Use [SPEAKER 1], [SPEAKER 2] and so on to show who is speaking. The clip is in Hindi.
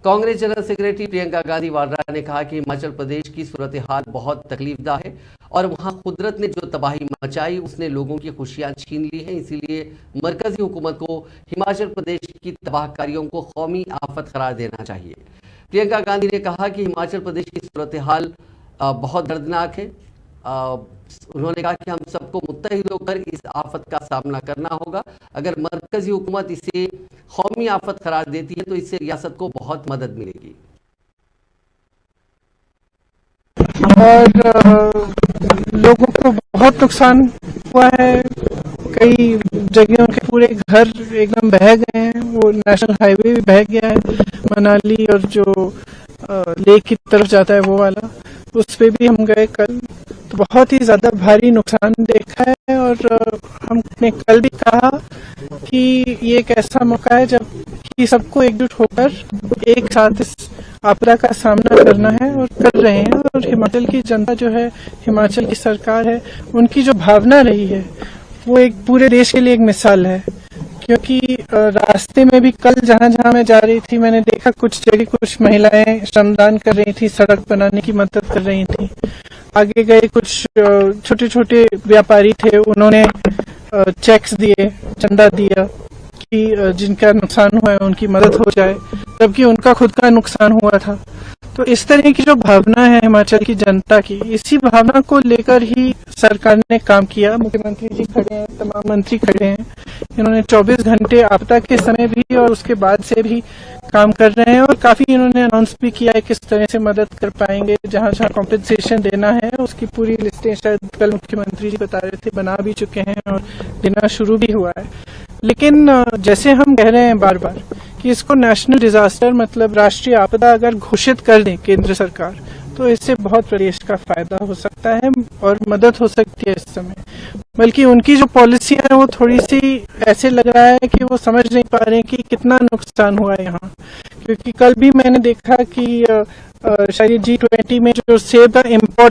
[SPEAKER 1] कांग्रेस जनरल सेक्रेटरी प्रियंका गांधी वाड्रा ने कहा कि हिमाचल प्रदेश की सूरत हाल बहुत तकलीफदा है और वहां कुदरत ने जो तबाही मचाई उसने लोगों की खुशियां छीन ली हैं। इसीलिए मरकजी हुकूमत को हिमाचल प्रदेश की तबाहकारियों को कौमी आफत करार देना चाहिए। प्रियंका गांधी ने कहा कि हिमाचल प्रदेश की सूरत हाल बहुत दर्दनाक है। उन्होंने कहा कि हम सबको मुत्तहिद होकर इस आफत का सामना करना होगा। अगर मरकजी हुकूमत इसे कौमी आफत करार देती है तो इससे रियासत को बहुत मदद मिलेगी।
[SPEAKER 2] और लोगों को बहुत नुकसान हुआ है। कई जगहों के पूरे घर एकदम बह गए हैं। वो नेशनल हाईवे भी बह गया है, मनाली और जो लेक की तरफ जाता है वो वाला, उस पे भी हम गए कल, तो बहुत ही ज्यादा भारी नुकसान देखा है। और हमने कल भी कहा कि ये एक ऐसा मौका है जब कि सबको एकजुट होकर एक साथ इस आपदा का सामना करना है और कर रहे हैं। और हिमाचल की जनता जो है, हिमाचल की सरकार है, उनकी जो भावना रही है वो एक पूरे देश के लिए एक मिसाल है। क्योंकि रास्ते में भी कल जहां जहां मैं जा रही थी, मैंने देखा कुछ जगह कुछ महिलाएं श्रमदान कर रही थी, सड़क बनाने की मदद कर रही थी। आगे गए कुछ छोटे छोटे व्यापारी थे, उन्होंने चेक्स दिए, चंदा दिया कि जिनका नुकसान हुआ है उनकी मदद हो जाए, जबकि उनका खुद का नुकसान हुआ था। तो इस तरह की जो भावना है हिमाचल की जनता की, इसी भावना को लेकर ही सरकार ने काम किया। मुख्यमंत्री जी खड़े हैं, तमाम मंत्री खड़े हैं। इन्होंने 24 घंटे आपदा के समय भी और उसके बाद से भी काम कर रहे हैं। और काफी इन्होंने अनाउंस भी किया है किस तरह से मदद कर पाएंगे, जहां जहां कॉम्पेंसेशन देना है उसकी पूरी लिस्टें शायद कल मुख्यमंत्री जी बता रहे थे, बना भी चुके हैं और देना शुरू भी हुआ है। लेकिन जैसे हम कह रहे हैं बार बार कि इसको नेशनल डिजास्टर मतलब राष्ट्रीय आपदा अगर घोषित कर दें केंद्र सरकार, तो इससे बहुत प्रदेश का फायदा हो सकता है और मदद हो सकती है इस समय। बल्कि उनकी जो पॉलिसी है वो थोड़ी सी ऐसे लग रहा है कि वो समझ नहीं पा रहे हैं कि कितना नुकसान हुआ है यहाँ। क्योंकि कल भी मैंने देखा कि शायद G20 में जो सेब का इम्पोर्ट